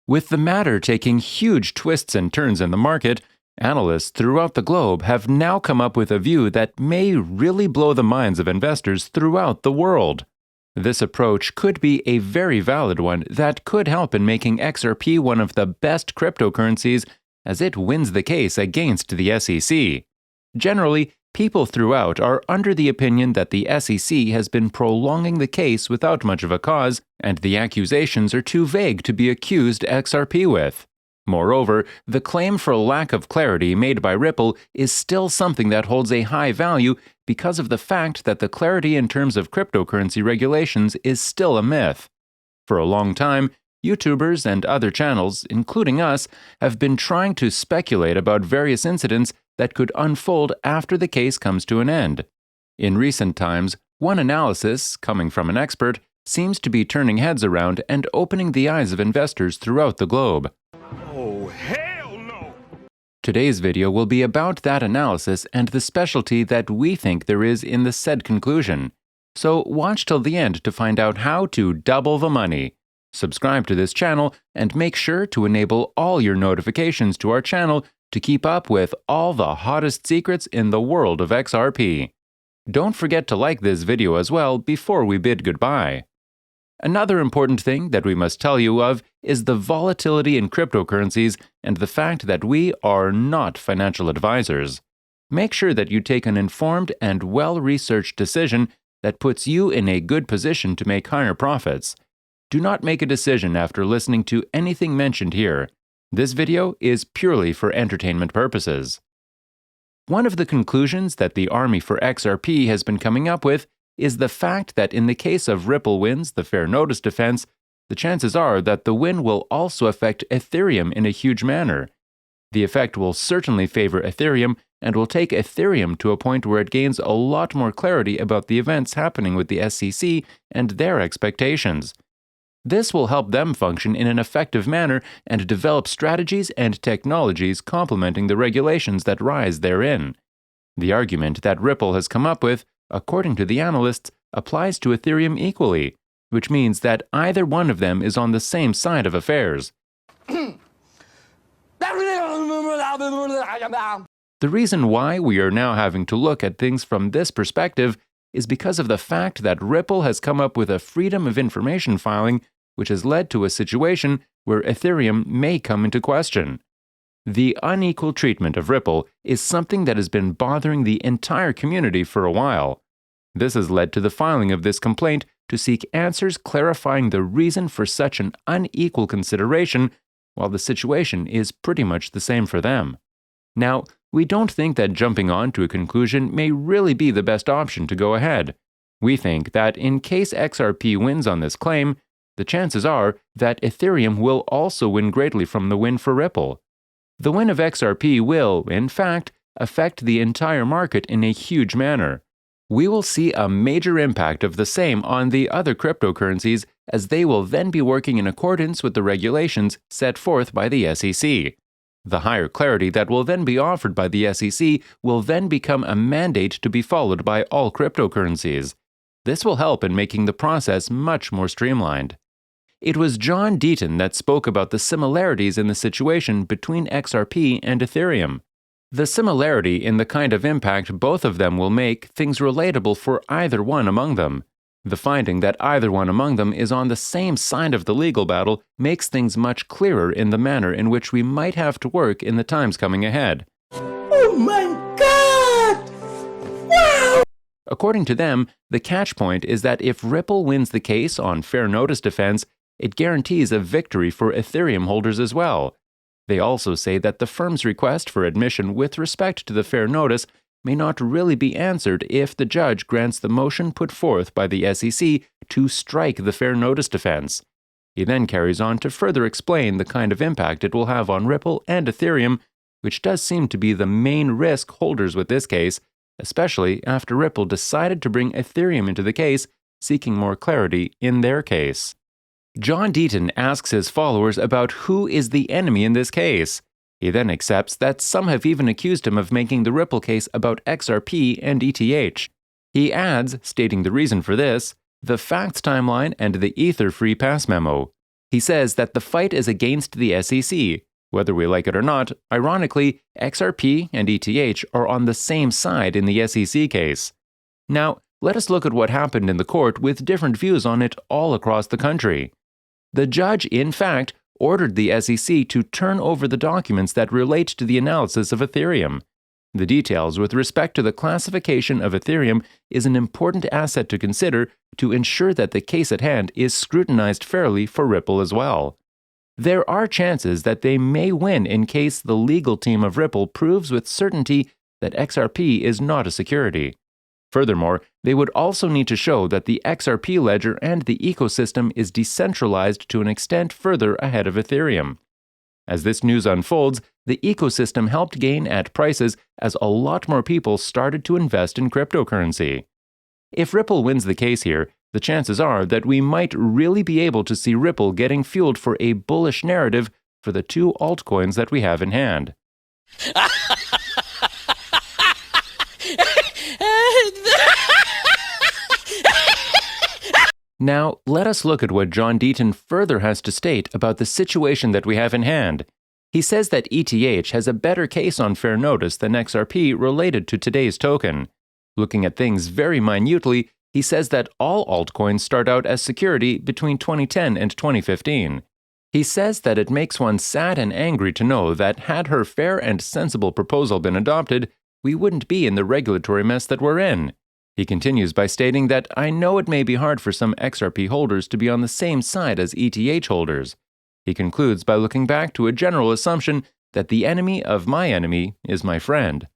With the matter taking huge twists and turns in the market, analysts throughout the globe have now come up with a view that may really blow the minds of investors throughout the world. This approach could be a very valid one that could help in making XRP one of the best cryptocurrencies as it wins the case against the SEC. Generally, people throughout are under the opinion that the SEC has been prolonging the case without much of a cause, and the accusations are too vague to be accused XRP with. Moreover, the claim for lack of clarity made by Ripple is still something that holds a high value because of the fact that the clarity in terms of cryptocurrency regulations is still a myth. For a long time, YouTubers and other channels, including us, have been trying to speculate about various incidents that could unfold after the case comes to an end. In recent times, one analysis, coming from an expert, seems to be turning heads around and opening the eyes of investors throughout the globe. Oh, hell no! Today's video will be about that analysis and the specialty that we think there is in the said conclusion. So watch till the end to find out how to double the money. Subscribe to this channel and make sure to enable all your notifications to our channel to keep up with all the hottest secrets in the world of XRP. Don't forget to like this video as well before we bid goodbye. Another important thing that we must tell you of is the volatility in cryptocurrencies and the fact that we are not financial advisors. Make sure that you take an informed and well-researched decision that puts you in a good position to make higher profits. Do not make a decision after listening to anything mentioned here. This video is purely for entertainment purposes. One of the conclusions that the Army for XRP has been coming up with is the fact that in the case of Ripple wins the fair notice defense, the chances are that the win will also affect Ethereum in a huge manner. The effect will certainly favor Ethereum and will take Ethereum to a point where it gains a lot more clarity about the events happening with the SEC and their expectations. This will help them function in an effective manner and develop strategies and technologies complementing the regulations that rise therein. The argument that Ripple has come up with, according to the analysts, applies to Ethereum equally, which means that either one of them is on the same side of affairs. The reason why we are now having to look at things from this perspective is because of the fact that Ripple has come up with a freedom of information filing which has led to a situation where Ethereum may come into question. The unequal treatment of Ripple is something that has been bothering the entire community for a while. This has led to the filing of this complaint to seek answers clarifying the reason for such an unequal consideration, while the situation is pretty much the same for them. Now, we don't think that jumping on to a conclusion may really be the best option to go ahead. We think that in case XRP wins on this claim, the chances are that Ethereum will also win greatly from the win for Ripple. The win of XRP will, in fact, affect the entire market in a huge manner. We will see a major impact of the same on the other cryptocurrencies as they will then be working in accordance with the regulations set forth by the SEC. The higher clarity that will then be offered by the SEC will then become a mandate to be followed by all cryptocurrencies. This will help in making the process much more streamlined. It was John Deaton that spoke about the similarities in the situation between XRP and Ethereum. The similarity in the kind of impact both of them will make things relatable for either one among them. The finding that either one among them is on the same side of the legal battle makes things much clearer in the manner in which we might have to work in the times coming ahead. Oh my God! Wow! According to them, the catch point is that if Ripple wins the case on fair notice defense, it guarantees a victory for Ethereum holders as well. They also say that the firm's request for admission with respect to the fair notice may not really be answered if the judge grants the motion put forth by the SEC to strike the fair notice defense. He then carries on to further explain the kind of impact it will have on Ripple and Ethereum, which does seem to be the main risk holders with this case, especially after Ripple decided to bring Ethereum into the case, seeking more clarity in their case. John Deaton asks his followers about who is the enemy in this case. He then accepts that some have even accused him of making the Ripple case about XRP and ETH. He adds, stating the reason for this, the facts timeline and the Ether free pass memo. He says that the fight is against the SEC. Whether we like it or not, ironically, XRP and ETH are on the same side in the SEC case. Now, let us look at what happened in the court with different views on it all across the country. The judge, in fact, ordered the SEC to turn over the documents that relate to the analysis of Ethereum. The details with respect to the classification of Ethereum is an important asset to consider to ensure that the case at hand is scrutinized fairly for Ripple as well. There are chances that they may win in case the legal team of Ripple proves with certainty that XRP is not a security. Furthermore, they would also need to show that the XRP ledger and the ecosystem is decentralized to an extent further ahead of Ethereum. As this news unfolds, the ecosystem helped gain at prices as a lot more people started to invest in cryptocurrency. If Ripple wins the case here, the chances are that we might really be able to see Ripple getting fueled for a bullish narrative for the two altcoins that we have in hand. Now, let us look at what John Deaton further has to state about the situation that we have in hand. He says that ETH has a better case on fair notice than XRP related to today's token. Looking at things very minutely, he says that all altcoins start out as security between 2010 and 2015. He says that it makes one sad and angry to know that had her fair and sensible proposal been adopted, we wouldn't be in the regulatory mess that we're in. He continues by stating that I know it may be hard for some XRP holders to be on the same side as ETH holders. He concludes by looking back to a general assumption that the enemy of my enemy is my friend.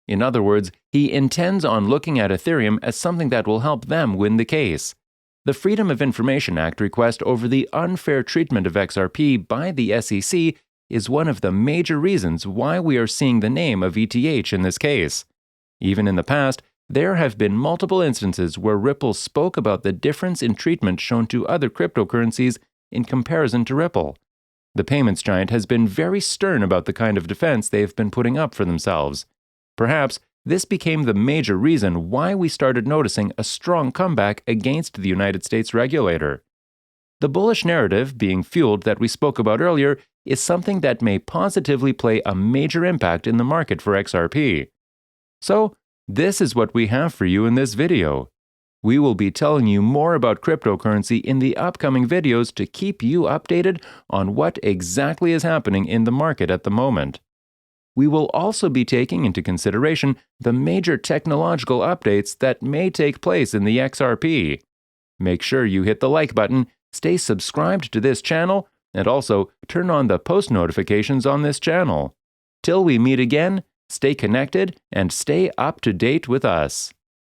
In other words, he intends on looking at Ethereum as something that will help them win the case. The Freedom of Information Act request over the unfair treatment of XRP by the SEC is one of the major reasons why we are seeing the name of ETH in this case. Even in the past, there have been multiple instances where Ripple spoke about the difference in treatment shown to other cryptocurrencies in comparison to Ripple. The payments giant has been very stern about the kind of defense they have been putting up for themselves. Perhaps this became the major reason why we started noticing a strong comeback against the United States regulator. The bullish narrative being fueled that we spoke about earlier is something that may positively play a major impact in the market for XRP. So, this is what we have for you in this video. We will be telling you more about cryptocurrency in the upcoming videos to keep you updated on what exactly is happening in the market at the moment. We will also be taking into consideration the major technological updates that may take place in the XRP. Make sure you hit the like button, stay subscribed to this channel, and also turn on the post notifications on this channel. Till we meet again, stay connected and stay up to date with us.